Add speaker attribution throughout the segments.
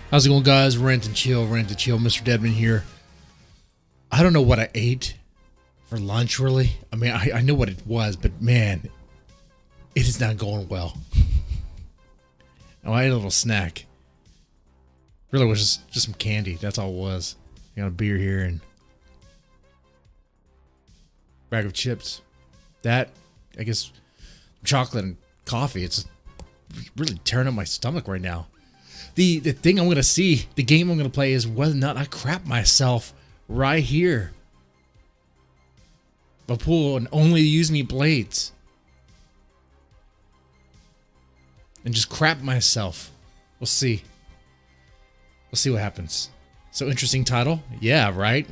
Speaker 1: How's it going, guys? Rant and chill, MrDeadman here. I don't know what I ate for lunch, really. I mean, I know what it was, but man, it is not going well. Oh, I ate a little snack. Really was just some candy. That's all it was. I got a beer here and a bag of chips. That, I guess, chocolate and coffee. It's really tearing up my stomach right now. The thing I'm going to see, the game I'm going to play is whether or not I crap myself right here. But pull and only use me blades. And just crap myself. We'll see. We'll see what happens. So interesting title? Yeah, right?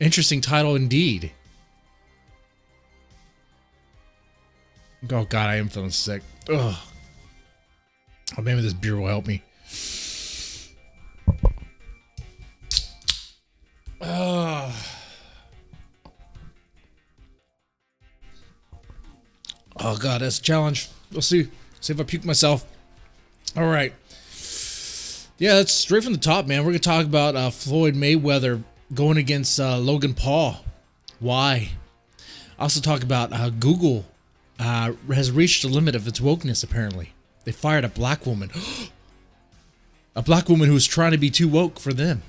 Speaker 1: Interesting title indeed. Oh god, I am feeling sick. Ugh. Oh, maybe this beer will help me. Oh god, that's a challenge. We'll see. See if I puke myself. All right. Yeah, that's straight from the top, man. We're gonna talk about Floyd Mayweather going against Logan Paul. Why? Also talk about Google has reached the limit of its wokeness. Apparently, they fired a black woman. A black woman who was trying to be too woke for them.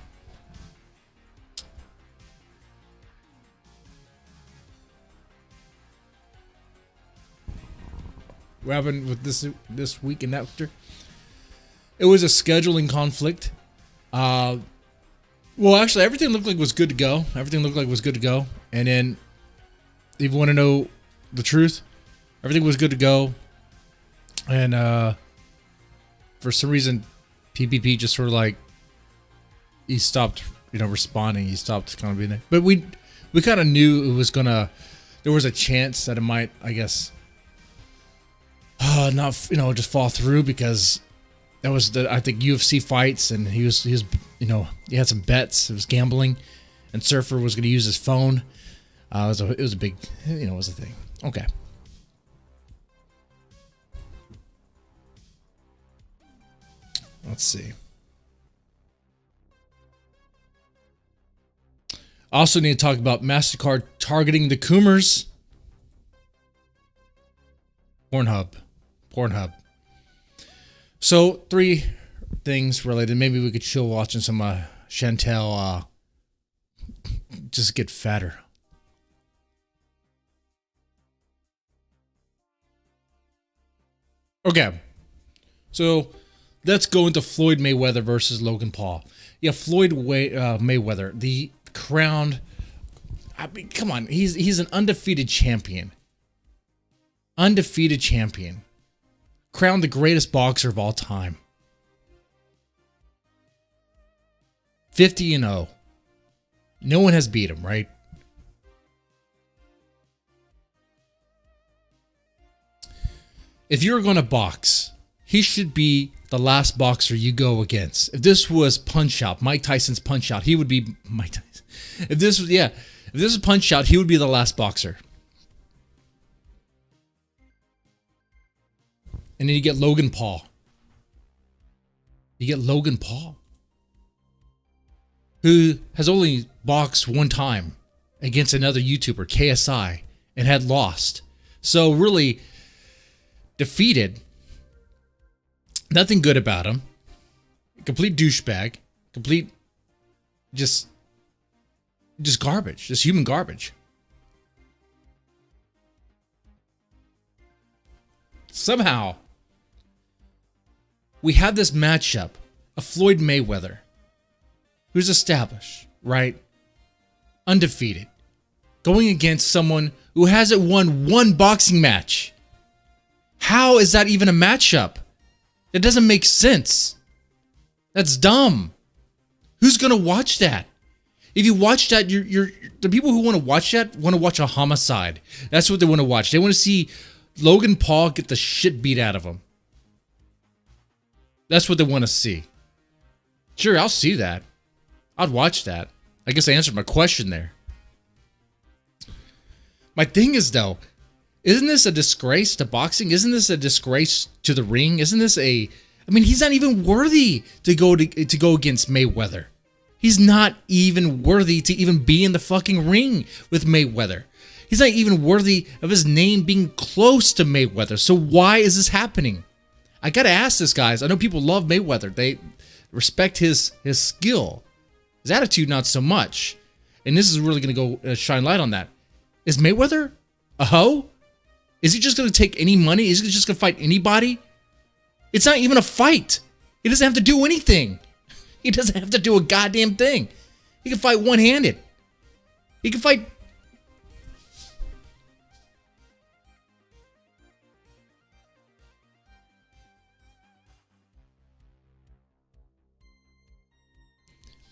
Speaker 1: What happened with this week in that factor? It was a scheduling conflict. Well, actually, everything looked like it was good to go. And then, if you want to know the truth, everything was good to go. And for some reason, PPP just sort of like he stopped, responding. He stopped kind of being there. But we kind of knew it was gonna. There was a chance that it might, I guess, not just fall through because that was I think UFC fights, and he was he had some bets. It was gambling, and Surfer was going to use his phone. It was a big, it was a thing. Okay. Let's see. Also need to talk about Mastercard targeting the Coomers. Pornhub. So, 3 things related. Maybe we could chill watching some Chantel just get fatter. Okay. So, let's go into Floyd Mayweather versus Logan Paul. Yeah, Floyd Mayweather, the crowned. I mean, come on, he's an undefeated champion. Crowned the greatest boxer of all time. 50-0. No one has beat him, right? If you're going to box, he should be the last boxer you go against. If this was Punch Out, Mike Tyson's Punch Out, he would be Mike Tyson. If this was Punch Out, he would be the last boxer. And then you get Logan Paul. Who has only boxed one time against another YouTuber, KSI, and had lost. So really defeated. Nothing good about him. Complete douchebag. Complete just garbage. Just human garbage. Somehow, we have this matchup of Floyd Mayweather, who's established, right? Undefeated. Going against someone who hasn't won one boxing match. How is that even a matchup? That doesn't make sense. That's dumb. Who's gonna watch that? If you watch that, you're the people who want to watch that want to watch a homicide. That's what they want to watch. They want to see Logan Paul get the shit beat out of him. That's what they want to see. Sure, I'll see that. I'd watch that. I guess I answered my question there. My thing is, though, isn't this a disgrace to boxing? Isn't this a disgrace to the ring? Isn't this a I mean, he's not even worthy to go against Mayweather. He's not even worthy to even be in the fucking ring with Mayweather. He's not even worthy of his name being close to Mayweather. So why is this happening? I gotta ask this, guys. I know people love Mayweather. They respect his skill. His attitude, not so much. And this is really gonna go shine light on that. Is Mayweather a hoe? Is he just gonna take any money? Is he just gonna fight anybody? It's not even a fight. He doesn't have to do anything. He doesn't have to do a goddamn thing. He can fight one-handed. He can fight.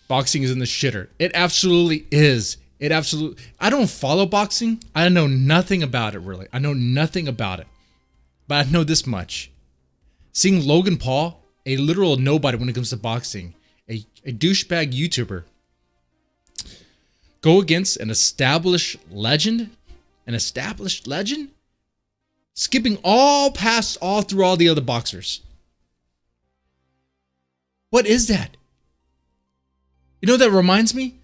Speaker 1: Boxing is in the shitter. It absolutely is. It absolutely. I don't follow boxing. I know nothing about it, really. I know nothing about it. But I know this much. Seeing Logan Paul, a literal nobody when it comes to boxing, a douchebag YouTuber, go against an established legend, skipping all through all the other boxers. What is that? You know what that reminds me?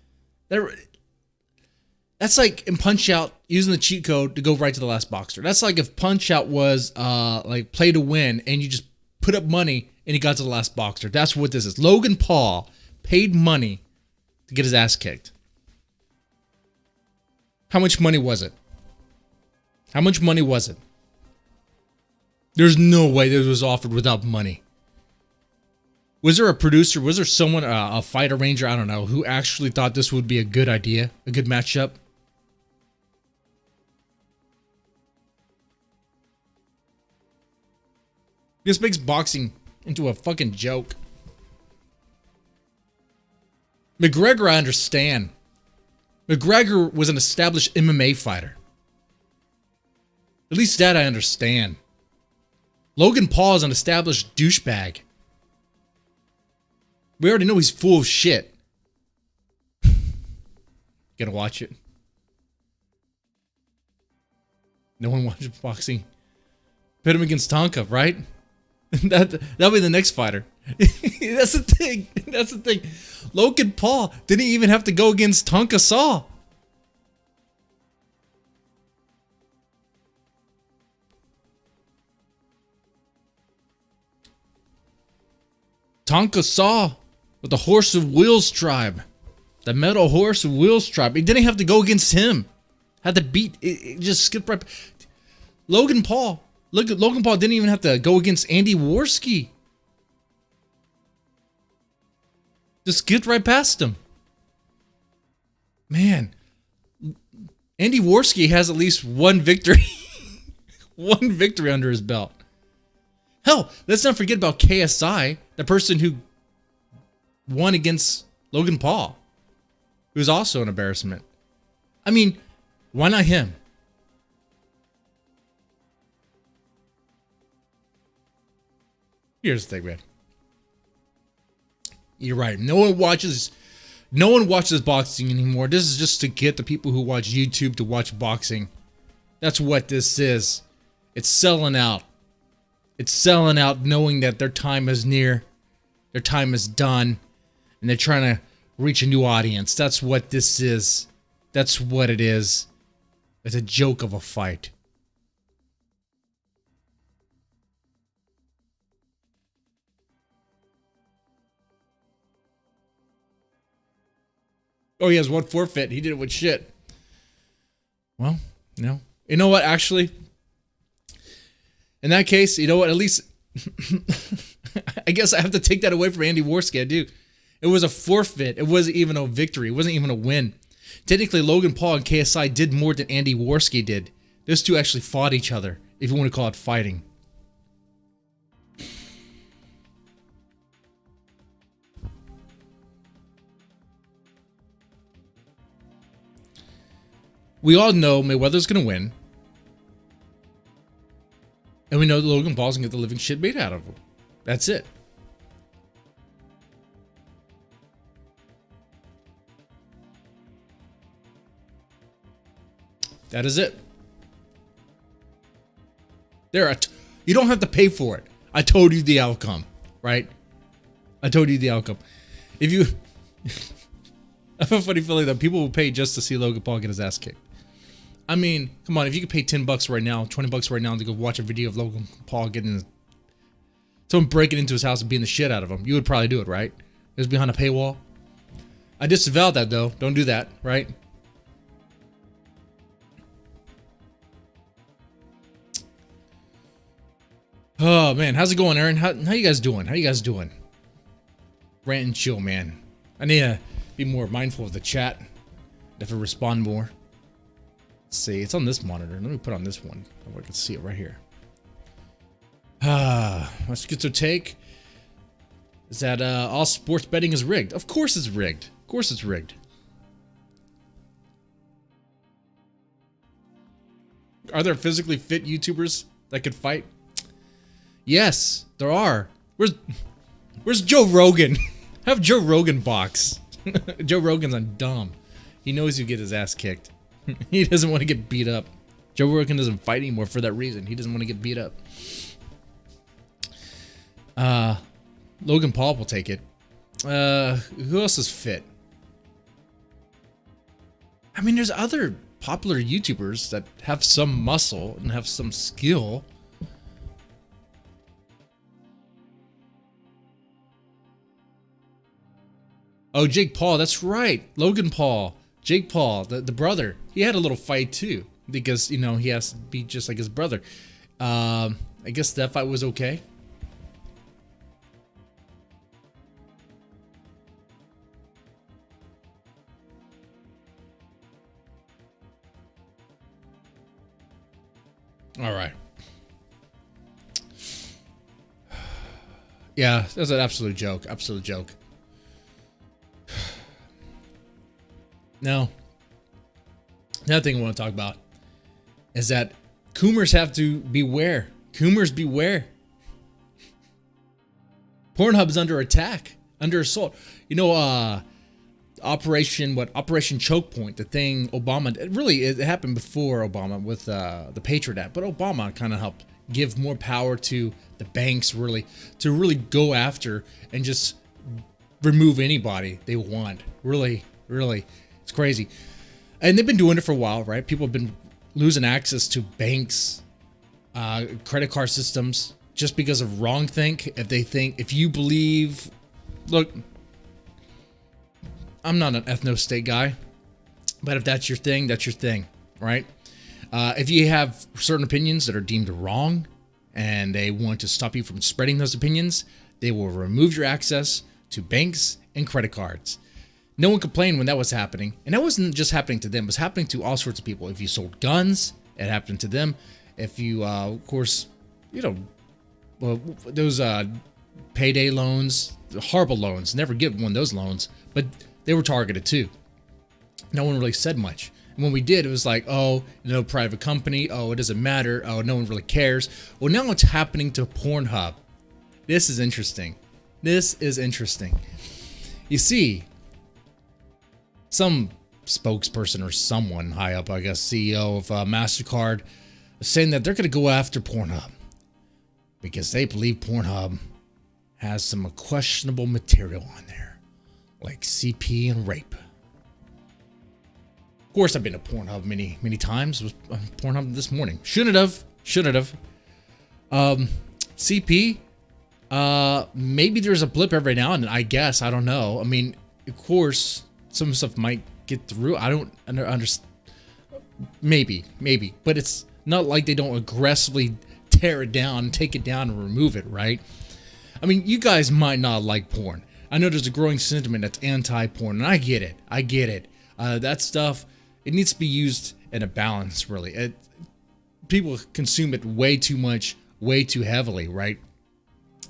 Speaker 1: That's like in Punch-Out using the cheat code to go right to the last boxer. That's like if Punch-Out was like play to win and you just put up money and he got to the last boxer. That's what this is. Logan Paul paid money to get his ass kicked. How much money was it? How much money was it? There's no way this was offered without money. Was there a producer? Was there someone, a fight arranger, I don't know, who actually thought this would be a good idea, a good matchup? This makes boxing into a fucking joke. McGregor, I understand. McGregor was an established MMA fighter. At least that I understand. Logan Paul is an established douchebag. We already know he's full of shit. Gonna watch it. No one watches boxing. Pit him against Tonka, right? That'll be the next fighter. That's the thing. That's the thing. Logan Paul didn't even have to go against Tonka Saw. Tonka Saw with the Horse of Wheels tribe. The Metal Horse of Wheels tribe. He didn't have to go against him. Had to beat. It just skipped right. Logan Paul. Logan Paul didn't even have to go against Andy Warski. Just skipped right past him. Man. Andy Warski has at least one victory. One victory under his belt. Hell, let's not forget about KSI, the person who won against Logan Paul, who's also an embarrassment. I mean, why not him? Here's the thing, man. You're right. No one watches boxing anymore. This is just to get the people who watch YouTube to watch boxing. That's what this is. It's selling out. It's selling out knowing that their time is near. Their time is done. And they're trying to reach a new audience. That's what this is. That's what it is. It's a joke of a fight. Oh, he has one forfeit. He did it with shit. Well, no. You know what, actually? In that case, you know what? At least, I guess I have to take that away from Andy Warski. I do. It was a forfeit. It wasn't even a victory. It wasn't even a win. Technically, Logan Paul and KSI did more than Andy Warski did. Those two actually fought each other, if you want to call it fighting. We all know Mayweather's going to win. And we know that Logan Paul's going to get the living shit beat out of him. That's it. That is it. You don't have to pay for it. I told you the outcome. right? I told you the outcome. If you, I have a funny feeling that people will pay just to see Logan Paul get his ass kicked. I mean, come on, if you could pay $10 right now, $20 right now to go watch a video of Logan Paul getting someone breaking into his house and beating the shit out of him, you would probably do it, right? It was behind a paywall. I disavow that though. Don't do that, right? Oh man, how's it going, Aaron? How you guys doing? How you guys doing? Rant and chill, man. I need to be more mindful of the chat. If I respond more. Let's see, it's on this monitor. Let me put on this one. Oh, I can see it right here. My schizo take is that all sports betting is rigged. Of course it's rigged. Of course it's rigged. Are there physically fit YouTubers that could fight? Yes, there are. Where's Joe Rogan? Have Joe Rogan box. Joe Rogan's on dumb. He knows he'll get his ass kicked. He doesn't want to get beat up. Joe Rogan doesn't fight anymore for that reason. He doesn't want to get beat up. Logan Paul will take it. Who else is fit? I mean, there's other popular YouTubers that have some muscle and have some skill. Oh, Jake Paul, that's right. Logan Paul. Jake Paul, the brother. He had a little fight too. Because, you know, he has to be just like his brother. I guess that fight was okay. All right. Yeah, that's an absolute joke. Absolute joke. Now, another thing I want to talk about is that Coomers have to beware. Coomers beware. Pornhub is under attack, under assault. You know, Operation Choke Point, the thing Obama, it happened before Obama with the Patriot Act, but Obama kind of helped give more power to the banks to really go after and just remove anybody they want. Really, it's crazy. And they've been doing it for a while, right? People have been losing access to banks, credit card systems, just because of wrongthink. If you believe, look, I'm not an ethno-state guy, but if that's your thing, right? If you have certain opinions that are deemed wrong and they want to stop you from spreading those opinions, they will remove your access to banks and credit cards. No one complained when that was happening. And that wasn't just happening to them. It was happening to all sorts of people. If you sold guns, it happened to them. If you, of course, you know, well, those payday loans, horrible loans, never give one those loans, but they were targeted too. No one really said much. And when we did, it was like, oh, no private company. Oh, it doesn't matter. Oh, no one really cares. Well, now it's happening to Pornhub. This is interesting. You see, some spokesperson or someone high up, I guess, CEO of Mastercard, is saying that they're going to go after Pornhub because they believe Pornhub has some questionable material on there, like CP and rape. Of course, I've been to Pornhub many times. I was on Pornhub this morning. Shouldn't have. CP, maybe there's a blip every now and then, I guess. I don't know. I mean, of course, some stuff might get through. I don't understand. Maybe. But it's not like they don't aggressively tear it down, take it down, and remove it, right? I mean, you guys might not like porn. I know there's a growing sentiment that's anti-porn, and I get it. That stuff, it needs to be used in a balance, really. People consume it way too much, way too heavily, right?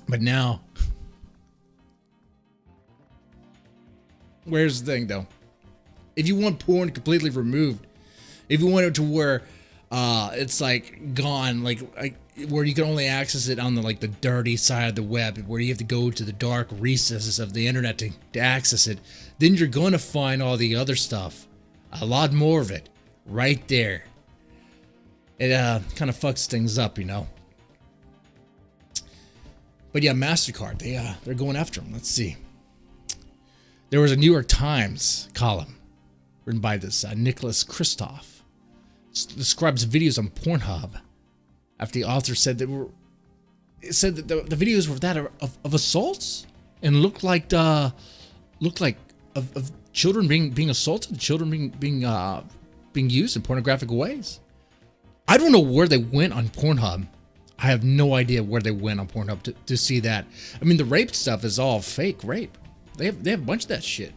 Speaker 1: But now, where's the thing, though? If you want porn completely removed, if you want it to where it's like gone, like where you can only access it on the dirty side of the web, where you have to go to the dark recesses of the internet to access it, then you're going to find all the other stuff, a lot more of it, right there. It kind of fucks things up, you know. But yeah, Mastercard, they're going after him. Let's see. There was a New York Times column written by this Nicholas Kristof. Describes videos on Pornhub after the author said that the videos were that of assaults and looked like of children being assaulted, children being used in pornographic ways. I don't know where they went on Pornhub. I have no idea where they went on Pornhub to see that. I mean, the rape stuff is all fake rape. They have a bunch of that shit.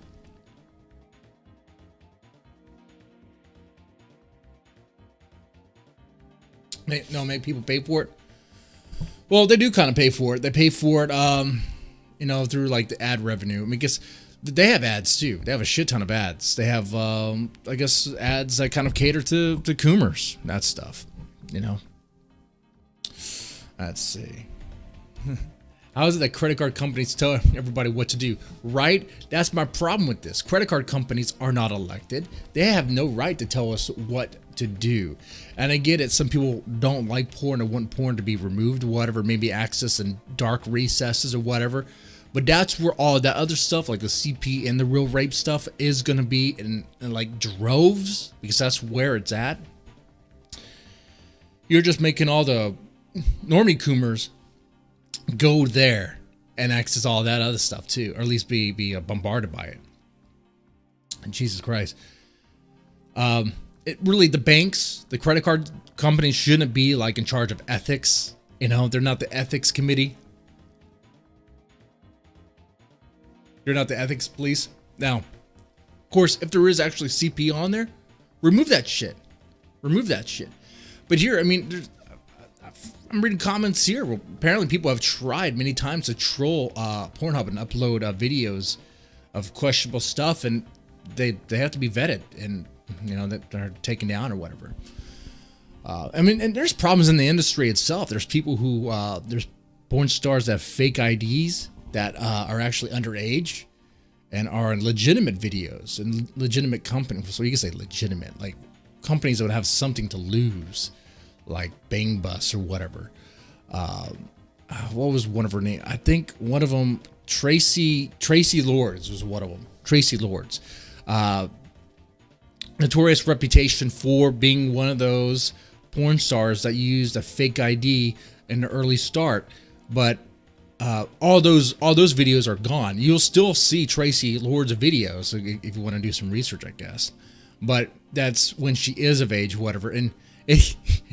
Speaker 1: Make people pay for it. Well, they do kind of pay for it. They pay for it, through like the ad revenue. I mean, I guess they have ads too. They have a shit ton of ads. They have, I guess, ads that kind of cater to Coomers, that stuff. Let's see. How is it that credit card companies tell everybody what to do? Right? That's my problem with this. Credit card companies are not elected. They have no right to tell us what to do. And I get it. Some people don't like porn or want porn to be removed or whatever, maybe access in dark recesses or whatever. But that's where all that other stuff, like the CP and the real rape stuff, is going to be in like droves, because that's where it's at. You're just making all the normie Coomers go there and access all that other stuff too, or at least be bombarded by it. And Jesus Christ, the banks, the credit card companies shouldn't be like in charge of ethics. They're not the ethics committee. They're not the ethics police. Now, of course, if there is actually CP on there, remove that shit. But here, I mean, I'm reading comments here. Well, apparently people have tried many times to troll Pornhub and upload videos of questionable stuff, and they have to be vetted and that they're taken down or whatever. I mean, and there's problems in the industry itself. There's people who there's porn stars that have fake IDs that are actually underage and are in legitimate videos and legitimate companies. So you can say legitimate, like companies that would have something to lose, like Bang Bus or whatever. What was one of her names? I think one of them, Tracy Lords was one of them. Tracy Lords. Notorious reputation for being one of those porn stars that used a fake ID in the early start, but all those videos are gone. You'll still see Tracy Lords' videos if you want to do some research, I guess. But that's when she is of age, whatever. And they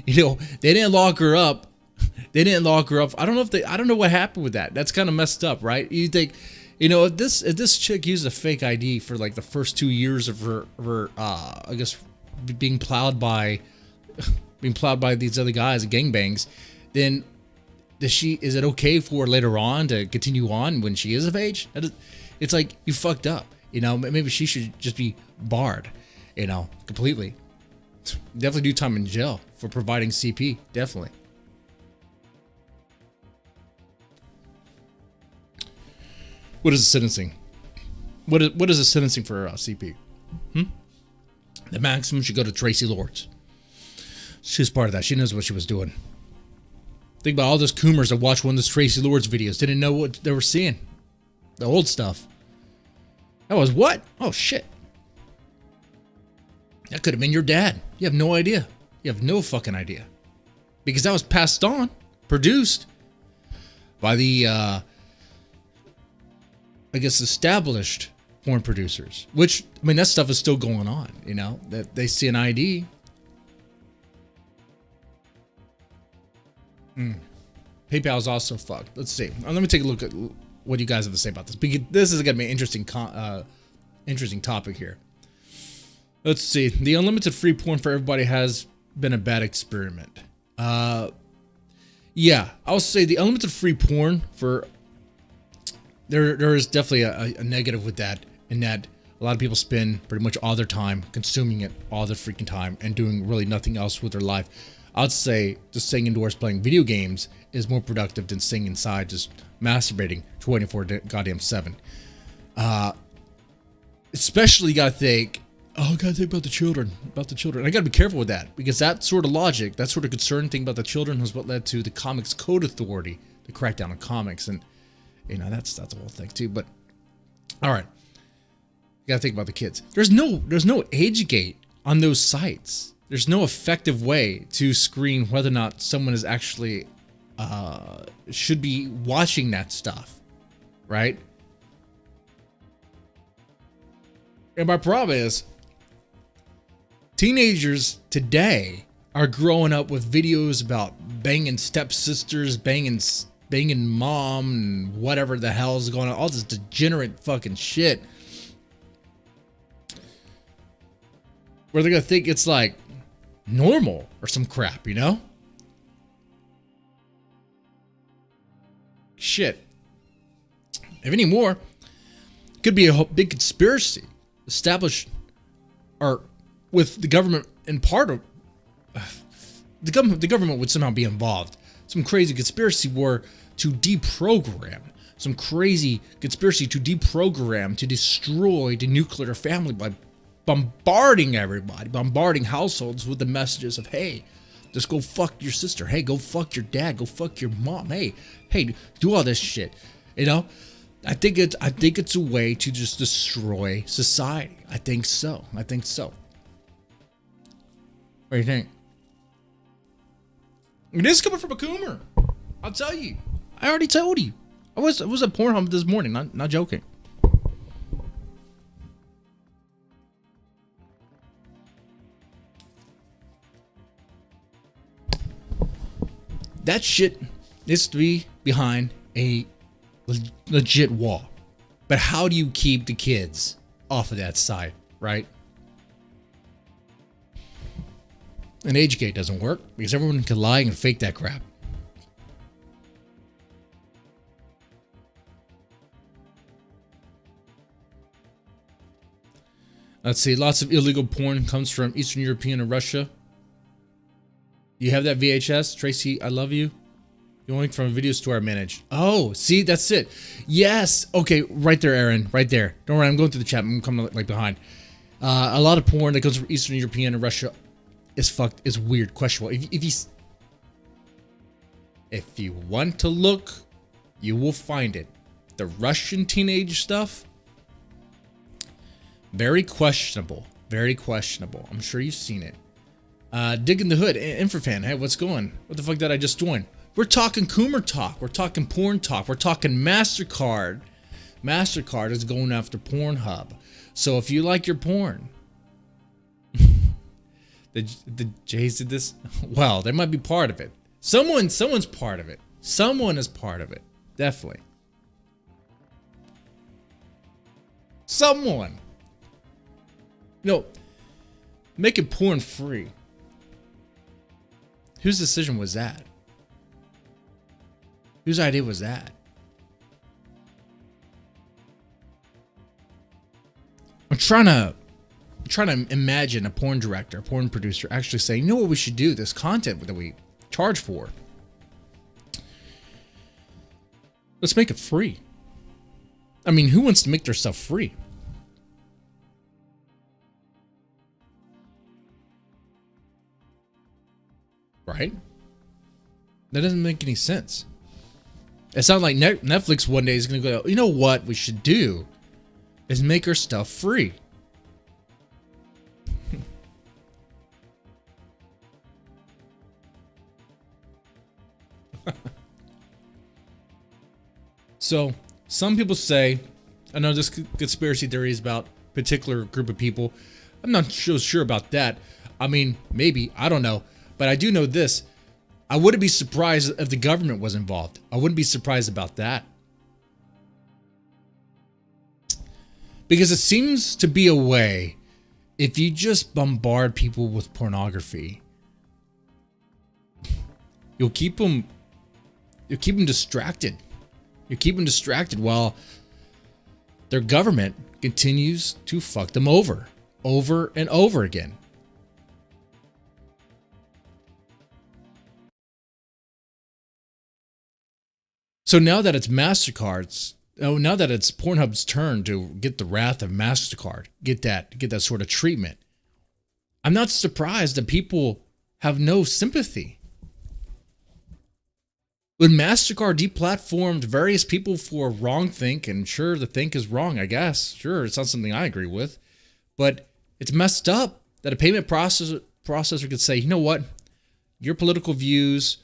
Speaker 1: didn't lock her up. I don't know what happened with that. That's kind of messed up, right? You think, if this chick used a fake ID for like the first 2 years of her I guess being plowed by these other guys, gangbangs, then is it okay for her later on to continue on when she is of age? It's like, you fucked up. Maybe she should just be barred, completely. Definitely do time in jail for providing CP. Definitely. What is the sentencing? What is the sentencing for CP? The maximum should go to Tracy Lords. She's part of that. She knows what she was doing. Think about all those Coomers that watched one of those Tracy Lords videos. Didn't know what they were seeing. The old stuff. That was what? Oh, shit. That could have been your dad. You have no idea. You have no fucking idea. Because that was passed on, produced by the, I guess, established porn producers. Which, I mean, that stuff is still going on, that they see an ID. PayPal is also fucked. Let's see. Let me take a look at what you guys have to say about this. Because this is going to be an interesting topic here. Let's see. The unlimited free porn for everybody has been a bad experiment. Yeah, I'll say the unlimited free porn for there is definitely a negative with that, in that a lot of people spend pretty much all their time consuming it all their freaking time and doing really nothing else with their life. I'd say just staying indoors playing video games is more productive than staying inside just masturbating 24/7. Especially you gotta think about the children. I gotta be careful with that, because that sort of logic, that sort of concern thing about the children was what led to the Comics Code Authority the crackdown on comics, and you know that's a whole thing too. But all right, you gotta think about the kids. There's no age gate on those sites. There's no effective way to screen whether or not someone is actually should be watching that stuff, right? And my problem is, teenagers today are growing up with videos about banging stepsisters, banging mom, and whatever the hell is going on, all this degenerate fucking shit, where they're gonna think it's like normal or some crap, you know? Shit. If any more, could be a big conspiracy established, or with the government and part of the government would somehow be involved. Some crazy conspiracy war to deprogram. Some crazy conspiracy to deprogram, to destroy the nuclear family by bombarding everybody, bombarding households with the messages of, hey, just go fuck your sister. Hey, go fuck your dad. Go fuck your mom. Hey, do all this shit. You know, I think it's a way to just destroy society. I think so. What do you think? It is coming from a Coomer. I'll tell you. I already told you. I was at Pornhub this morning. Not joking. That shit needs to be behind a legit wall. But how do you keep the kids off of that side, right? An age gate doesn't work because everyone can lie and fake that crap. Let's see. Lots of illegal porn comes from Eastern European and Russia. You have that VHS? Tracy, I love you. You're only from a video store I managed. Oh, see, that's it. Yes. Okay, right there, Aaron. Right there. Don't worry, I'm going through the chat. I'm coming like behind. A lot of porn that comes from Eastern European and Russia is weird, questionable. If you want to look, you will find it. The Russian teenage stuff, very questionable. Very questionable. I'm sure you've seen it. Digging the Hood, Infrafan. Hey, what's going? What the fuck did I just join? We're talking Coomer talk. We're talking porn talk. We're talking Mastercard. Mastercard is going after Pornhub. So if you like your porn, the Jays did this. Well, they might be part of it. Someone's part of it. Someone is part of it. Definitely. Someone. No, making porn free. Whose decision was that? Whose idea was that? I'm trying to imagine a porn director, a porn producer actually saying, you know what we should do? This content that we charge for, let's make it free. I mean, who wants to make their stuff free? Right? That doesn't make any sense. It sounds like Netflix one day is going to go, you know what we should do is make our stuff free. So, some people say, I know this conspiracy theory is about a particular group of people. I'm not so sure about that. I mean, maybe, I don't know. But I do know this. I wouldn't be surprised if the government was involved. I wouldn't be surprised about that. Because it seems to be a way, if you just bombard people with pornography, you'll keep them distracted. You keep them distracted while their government continues to fuck them over and over again. So now that it's Mastercard's, now that it's Pornhub's turn to get the wrath of Mastercard, get that sort of treatment, I'm not surprised that people have no sympathy When Mastercard deplatformed various people for wrong think, and sure, the think is wrong, I guess. Sure, it's not something I agree with. But it's messed up that a payment processor could say, you know what? Your political views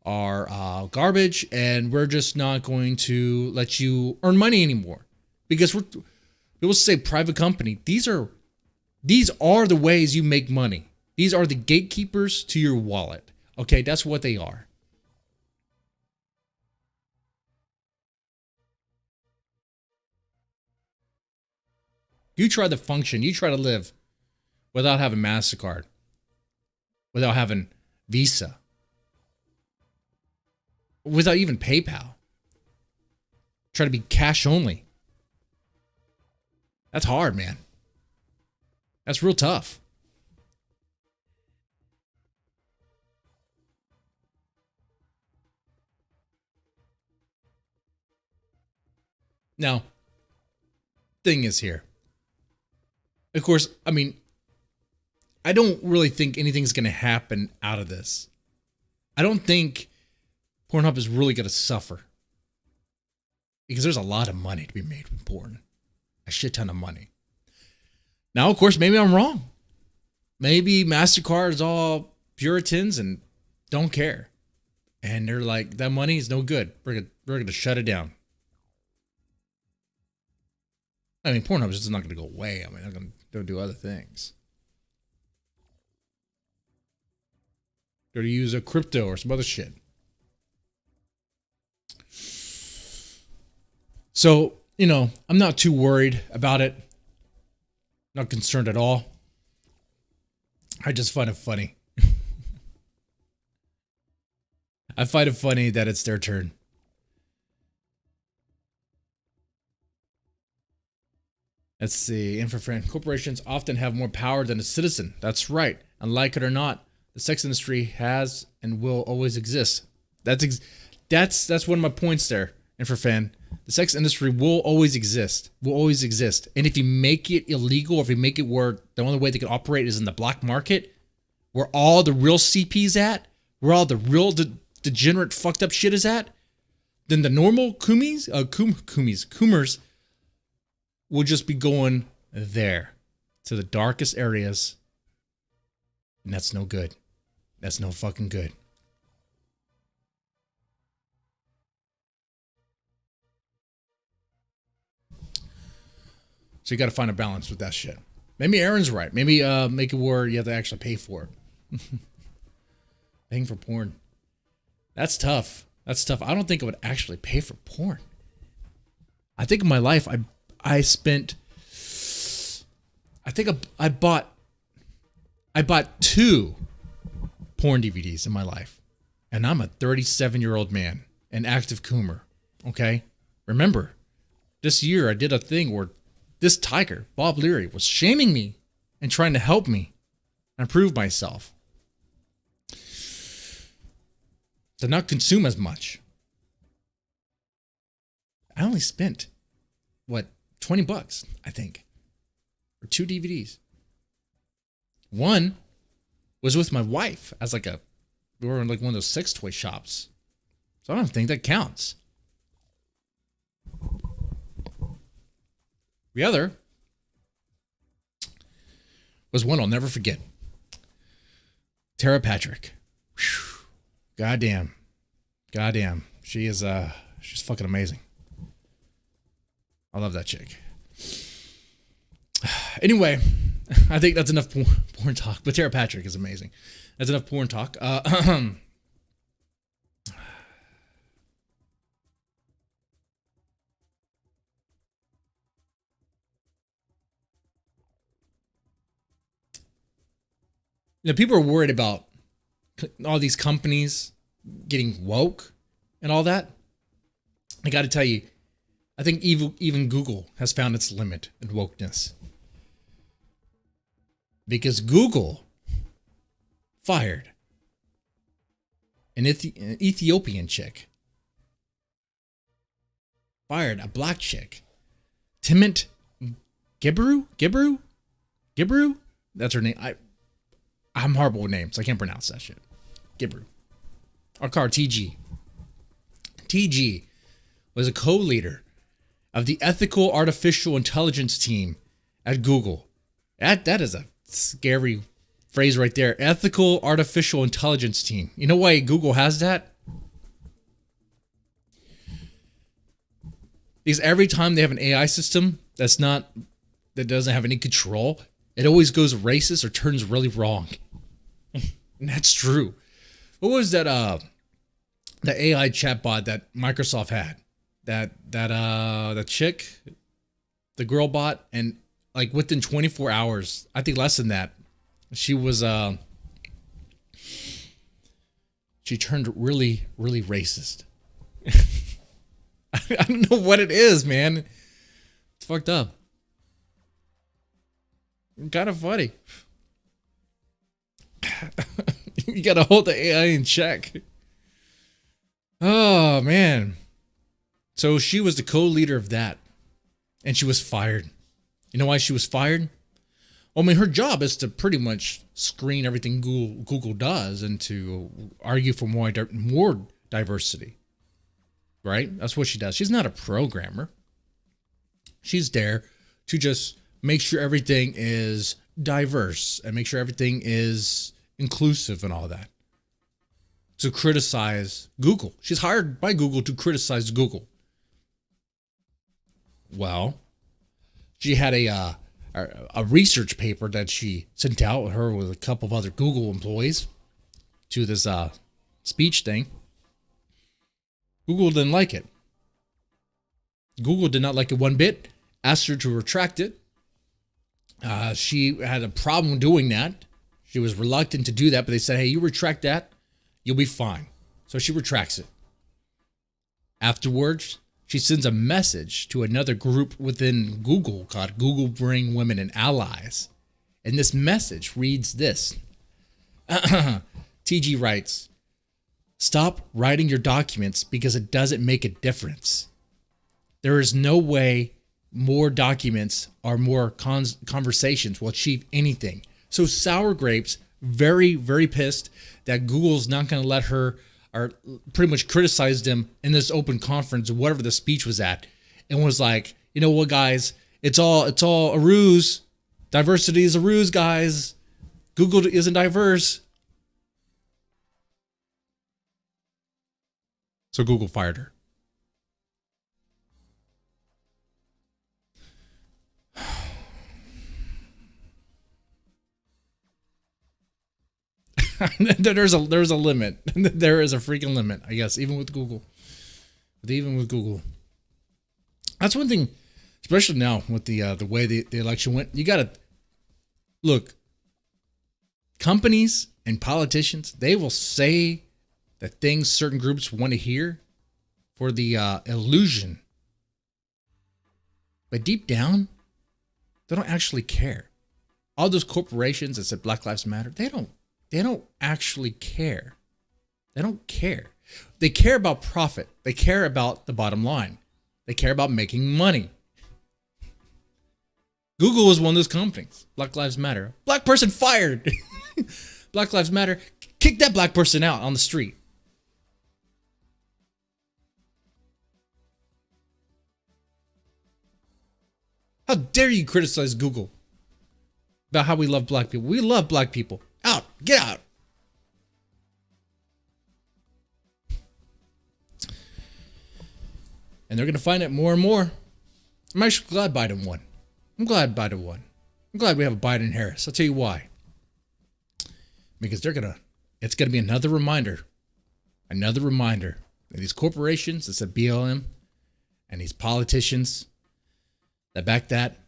Speaker 1: are garbage, and we're just not going to let you earn money anymore. Because people say private company. These are the ways you make money. These are the gatekeepers to your wallet. Okay, that's what they are. You try to function, you try to live without having MasterCard, without having Visa, without even PayPal. Try to be cash only. That's hard, man. That's real tough. Now, thing is here. Of course, I mean, I don't really think anything's going to happen out of this. I don't think Pornhub is really going to suffer. Because there's a lot of money to be made with porn. A shit ton of money. Now, of course, maybe I'm wrong. Maybe MasterCard is all Puritans and don't care. And they're like, that money is no good. We're going to shut it down. I mean, Pornhub is just not going to go away. I mean, they're going to do other things. They're going to use a crypto or some other shit. So, you know, I'm not too worried about it. Not concerned at all. I just find it funny. I find it funny that it's their turn. Let's see. Infrafriend. Corporations often have more power than a citizen. That's right. And like it or not, the sex industry has and will always exist. That's one of my points there, Infrafan. The sex industry will always exist. Will always exist. And if you make it illegal, or if you make it where the only way they can operate is in the black market, where all the real CP's at, where all the real degenerate fucked up shit is at, then the normal Coomers will just be going there to the darkest areas. And that's no good. That's no fucking good. So you got to find a balance with that shit. Maybe Aaron's right. Maybe make it where you have to actually pay for it. Paying for porn. That's tough. That's tough. I don't think I would actually pay for porn. I think in my life, I bought 2 porn DVDs in my life. And I'm a 37-year-old man, an active Coomer. Okay? Remember, this year I did a thing where this tiger, Bob Leary, was shaming me and trying to help me improve myself. To not consume as much. I only spent, $20, I think, for 2 DVDs. One was with my wife as we were in one of those sex toy shops. So I don't think that counts. The other was one I'll never forget. Tara Patrick. Whew. Goddamn. She is, she's fucking amazing. I love that chick. Anyway, I think that's enough porn talk. But Tara Patrick is amazing. That's enough porn talk. People are worried about all these companies getting woke and all that. I got to tell you, I think even Google has found its limit in wokeness. Because Google fired an Ethiopian chick. Fired a black chick. Timit Gibru? That's her name. I'm horrible with names. I can't pronounce that shit. Gibru. I'll call her TG. TG was a co-leader of the ethical artificial intelligence team at Google. That is a scary phrase right there. Ethical artificial intelligence team. You know why Google has that? Because every time they have an AI system that doesn't have any control, it always goes racist or turns really wrong. And that's true. What was that the AI chatbot that Microsoft had? That chick, the girl bot, and like within 24 hours, I think less than that, she turned really, really racist. I don't know what it is, man. It's fucked up. Kind of funny. You gotta hold the AI in check. Oh, man. So she was the co-leader of that. And she was fired. You know why she was fired? Well, I mean, her job is to pretty much screen everything Google does and to argue for more diversity. Right? That's what she does. She's not a programmer. She's there to just make sure everything is diverse and make sure everything is inclusive and all that. To criticize Google. She's hired by Google to criticize Google. Well, she had a research paper that she sent out with her with a couple of other Google employees to this speech thing. Google didn't like it. Google did not like it one bit. Asked her to retract it. She had a problem doing that. She was reluctant to do that, but they said, hey, you retract that, you'll be fine. So she retracts it. Afterwards, she sends a message to another group within Google called Google Bring Women and Allies. And this message reads this. TG writes, stop writing your documents because it doesn't make a difference. There is no way more documents or more conversations will achieve anything. So Sour Grapes, very, very pissed that Google's not going to let her, or pretty much criticized them in this open conference or whatever the speech was at, and was like, you know what, guys, it's all a ruse. Diversity is a ruse, guys. Google isn't diverse. So Google fired her. There's a limit. There is a freaking limit, I guess, even with Google. That's one thing, especially now with the way the election went. You gotta look. Companies and politicians, they will say the things certain groups want to hear for the illusion, but deep down, they don't actually care. All those corporations that said Black Lives Matter, they don't actually care. They don't care. They care about profit. They care about the bottom line. They care about making money. Google is one of those companies. Black Lives Matter. Black person fired. Black Lives Matter. Kick that black person out on the street. How dare you criticize Google about how we love black people? We love black people. Out. Get out. And they're going to find it more and more. I'm actually glad Biden won. I'm glad we have a Biden Harris. I'll tell you why. Because it's going to be another reminder that these corporations that said BLM and these politicians that back that,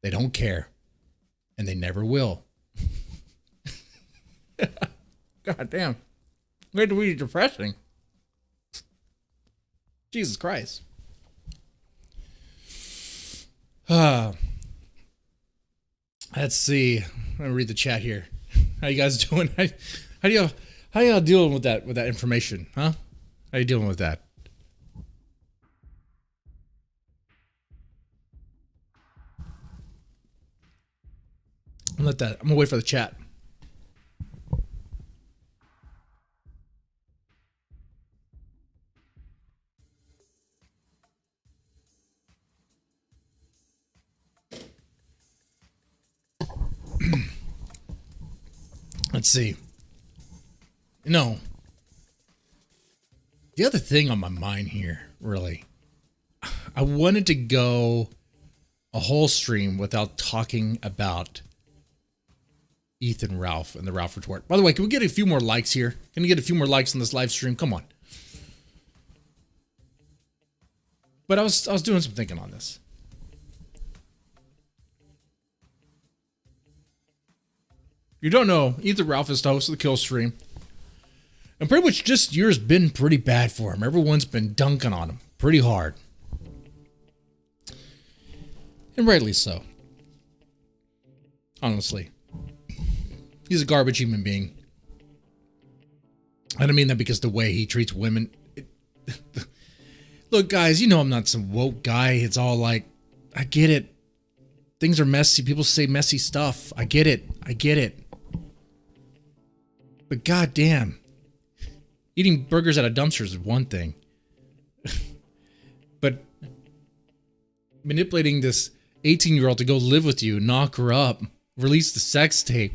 Speaker 1: they don't care. And they never will. God damn. Wait, really depressing. Jesus Christ. Let's see. I'm gonna read the chat here. How you guys doing? How y'all dealing with that information, huh? How you dealing with that? I'm gonna wait for the chat. Let's see. No. The other thing on my mind here, really, I wanted to go a whole stream without talking about Ethan Ralph and the Ralph retort. By the way, can we get a few more likes here? Can we get a few more likes on this live stream? Come on. But I was doing some thinking on this. You don't know, Ethan Ralph is the host of the Kill Stream. And pretty much just year's been pretty bad for him. Everyone's been dunking on him pretty hard. And rightly so. Honestly. He's a garbage human being. I don't mean that because the way he treats women. Look, guys, you know I'm not some woke guy. It's all like, I get it. Things are messy. People say messy stuff. I get it. I get it. But goddamn, eating burgers out of dumpsters is one thing. But manipulating this 18-year-old to go live with you, knock her up, release the sex tape,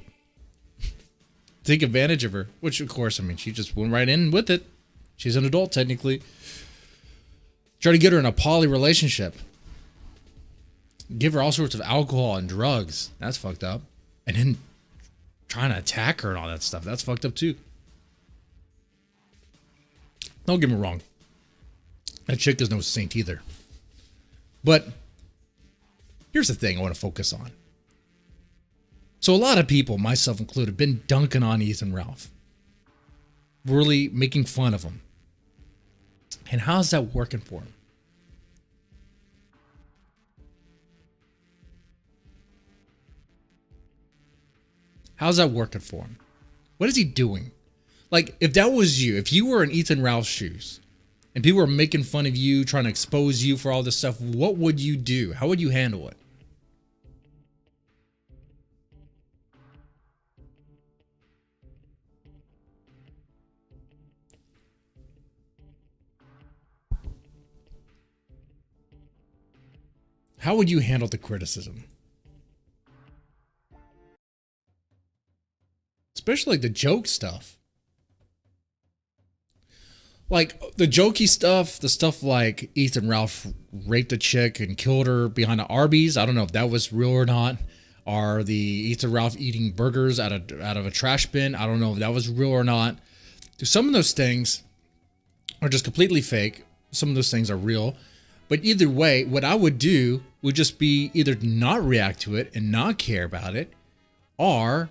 Speaker 1: take advantage of her, which of course, I mean, she just went right in with it. She's an adult technically. Try to get her in a poly relationship. Give her all sorts of alcohol and drugs. That's fucked up. And then trying to attack her and all that stuff. That's fucked up too. Don't get me wrong. That chick is no saint either. But here's the thing I want to focus on. So a lot of people, myself included, have been dunking on Ethan Ralph. Really making fun of him. And how's that working for him? How's that working for him? What is he doing? Like, if that was you, if you were in Ethan Ralph's shoes, and people were making fun of you, trying to expose you for all this stuff, what would you do? How would you handle it? How would you handle the criticism? Especially like the joke stuff. Like the jokey stuff, the stuff like Ethan Ralph raped a chick and killed her behind an Arby's. I don't know if that was real or not. Or the Ethan Ralph eating burgers out of a trash bin. I don't know if that was real or not. Some of those things are just completely fake. Some of those things are real. But either way, what I would do would just be either not react to it and not care about it, or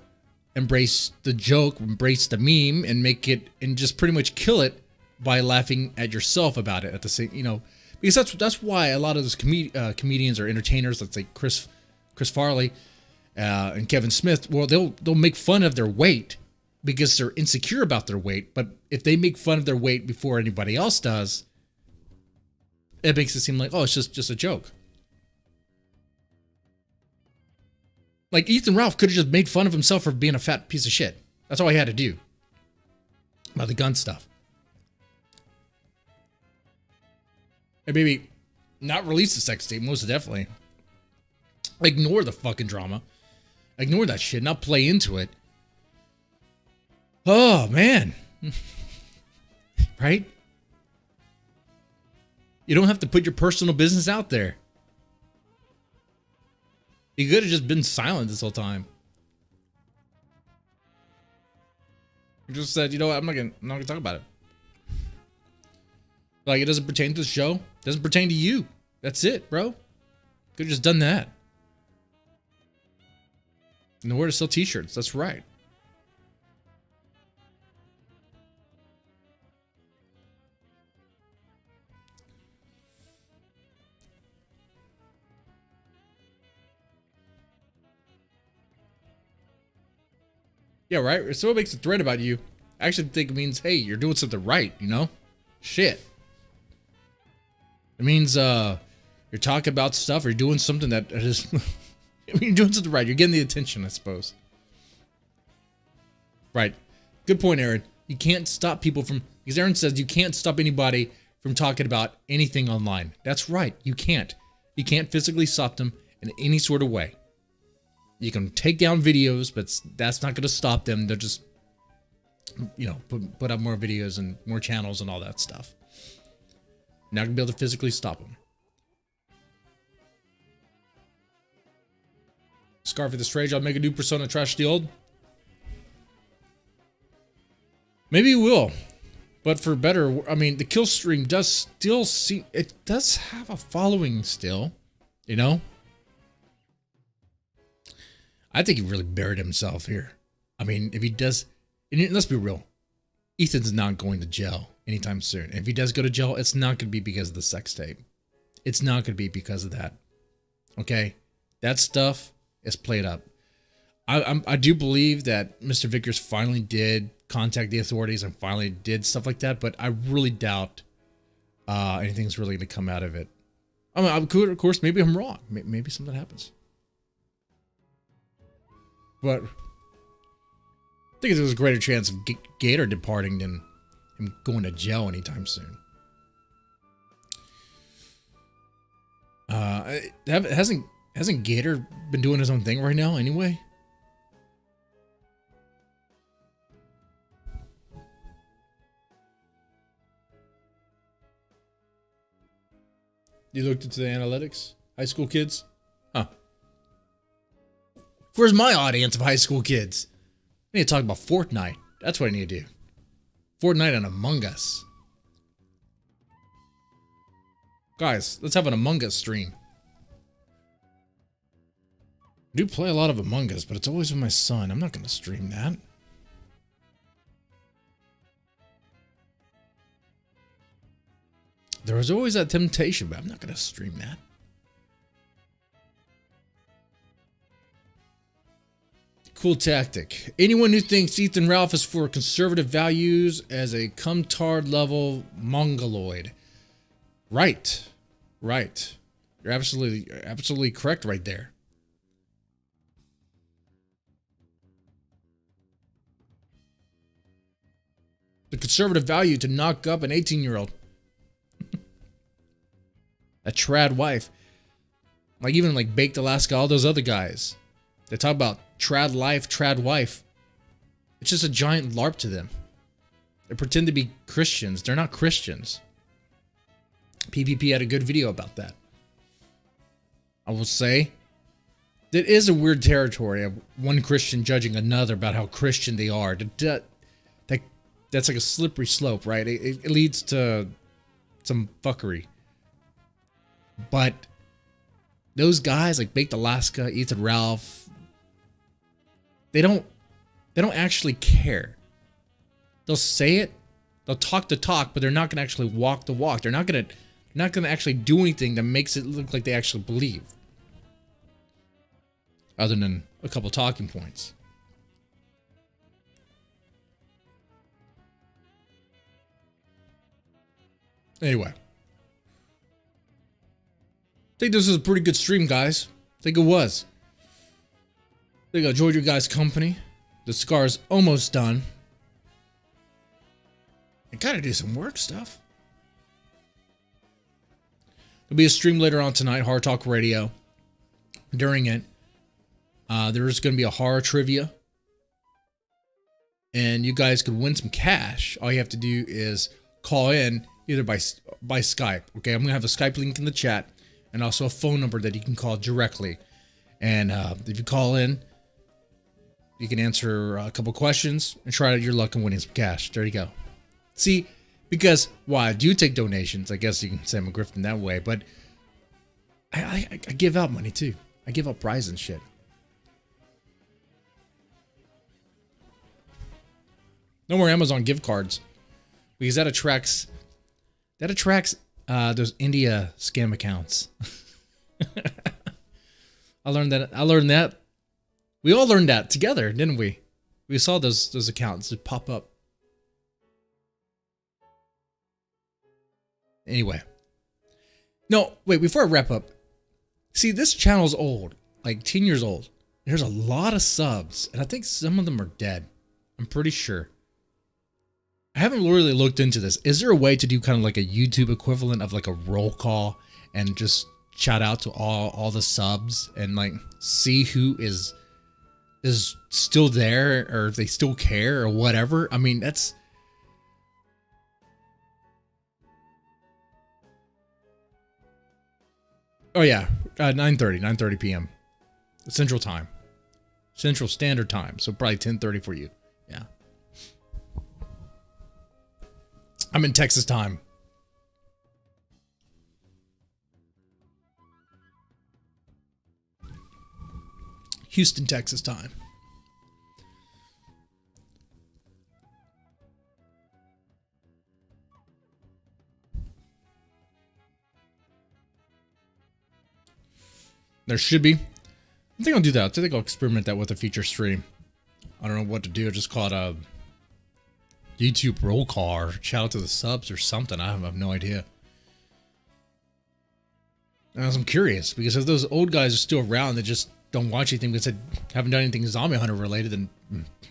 Speaker 1: embrace the joke, embrace the meme, and make it, and just pretty much kill it by laughing at yourself about it at the same, you know, because that's why a lot of those comedians or entertainers, let's say Chris Farley and Kevin Smith, well, they'll make fun of their weight because they're insecure about their weight. But if they make fun of their weight before anybody else does, it makes it seem like, oh, it's just a joke. Like Ethan Ralph could have just made fun of himself for being a fat piece of shit. That's all he had to do. About the gun stuff. And maybe not release the sex tape, most definitely. Ignore the fucking drama. Ignore that shit, not play into it. Oh, man. Right? You don't have to put your personal business out there. You could have just been silent this whole time. You just said, you know what, I'm not gonna talk about it. Like, it doesn't pertain to the show. It doesn't pertain to you. That's it, bro. Could have just done that. Nowhere to sell t-shirts. That's right. Yeah, right? So it makes a threat about you. I actually think it means, hey, you're doing something right, you know? Shit. It means you're talking about stuff or you're doing something that is... I mean, you're doing something right. You're getting the attention, I suppose. Right. Good point, Aaron. You can't stop people from... Because Aaron says you can't stop anybody from talking about anything online. That's right. You can't. You can't physically stop them in any sort of way. You can take down videos, but that's not going to stop them. They'll just, you know, put up more videos and more channels and all that stuff. Not going to be able to physically stop them. Scarf of the Strange, I'll make a new persona, trash the old. Maybe you will. But for better, I mean, the kill stream does still seem, it does have a following still, you know? I think he really buried himself here. I mean, if he does, and let's be real, Ethan's not going to jail anytime soon. If he does go to jail, it's not going to be because of the sex tape. It's not going to be because of that. Okay? That stuff is played up. I do believe that Mr. Vickers finally did contact the authorities and finally did stuff like that, but I really doubt anything's really going to come out of it. I mean, of course, maybe I'm wrong. Maybe something happens. But I think there's a greater chance of Gator departing than him going to jail anytime soon. Hasn't Gator been doing his own thing right now anyway? You looked into the analytics? High school kids? Huh. Where's my audience of high school kids? I need to talk about Fortnite. That's what I need to do. Fortnite and Among Us. Guys, let's have an Among Us stream. I do play a lot of Among Us, but it's always with my son. I'm not going to stream that. There was always that temptation, but I'm not going to stream that. Cool tactic. Anyone who thinks Ethan Ralph is for conservative values as a cum-tard level mongoloid. Right. Right. You're absolutely correct right there. The conservative value to knock up an 18-year-old. A trad wife. Like even like Baked Alaska, all those other guys. They talk about trad life, trad wife. It's just a giant LARP to them. They pretend to be Christians. They're not Christians. PvP had a good video about that. I will say, it is a weird territory of one Christian judging another about how Christian they are. That's like a slippery slope, right? It leads to some fuckery. But those guys like Baked Alaska, Ethan Ralph, they don't actually care. They'll say it, they'll talk the talk, but they're not going to actually walk the walk. They're not going to actually do anything that makes it look like they actually believe. Other than a couple talking points. Anyway. I think this was a pretty good stream, guys. I think it was. I think I enjoyed your guys' company. The scar's almost done. I gotta do some work stuff. There'll be a stream later on tonight, Horror Talk Radio. During it, there's going to be a horror trivia. And you guys could win some cash. All you have to do is call in either by Skype. Okay, I'm going to have a Skype link in the chat. And also a phone number that you can call directly. And if you call in, you can answer a couple questions and try your luck and winning some cash. There you go. See, because why I do take donations, I guess you can say I'm a grifting that way, but I give out money too. I give out prizes and shit. No more Amazon gift cards because that attracts those India scam accounts. I learned that. We all learned that together, didn't we? We saw those accounts that pop up. Anyway. No, wait, before I wrap up. See, this channel's old. Like 10 years old. There's a lot of subs. And I think some of them are dead. I'm pretty sure. I haven't really looked into this. Is there a way to do kind of like a YouTube equivalent of like a roll call and just shout out to all the subs and like see who is is still there, or if they still care or whatever. I mean, that's... Oh yeah, 9:30 p.m. Central Time. Central Standard Time. So probably 10:30 for you. Yeah. I'm in Texas time. Houston, Texas time. There should be. I think I'll do that. I think I'll experiment that with a feature stream. I don't know what to do. Just call it a YouTube roll call or shout out to the subs or something. I have no idea. I'm curious, because if those old guys are still around that just don't watch anything because they haven't done anything Zombie Hunter related, then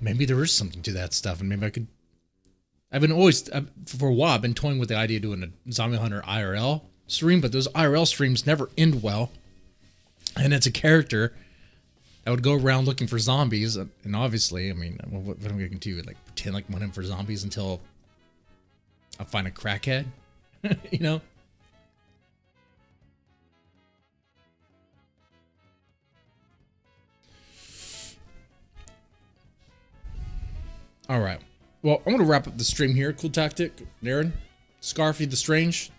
Speaker 1: maybe there is something to that stuff, and maybe I could... for a while, I've been toying with the idea of doing a Zombie Hunter IRL stream, but those IRL streams never end well. And it's a character that would go around looking for zombies, and obviously, I mean, what am I going to do? Like, pretend like I'm hunting for zombies until I find a crackhead? You know? All right. Well, I'm going to wrap up the stream here. Cool Tactic, Darren, Scarfy the Strange,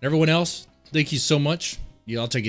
Speaker 1: everyone else, thank you so much. Yeah, I'll take it.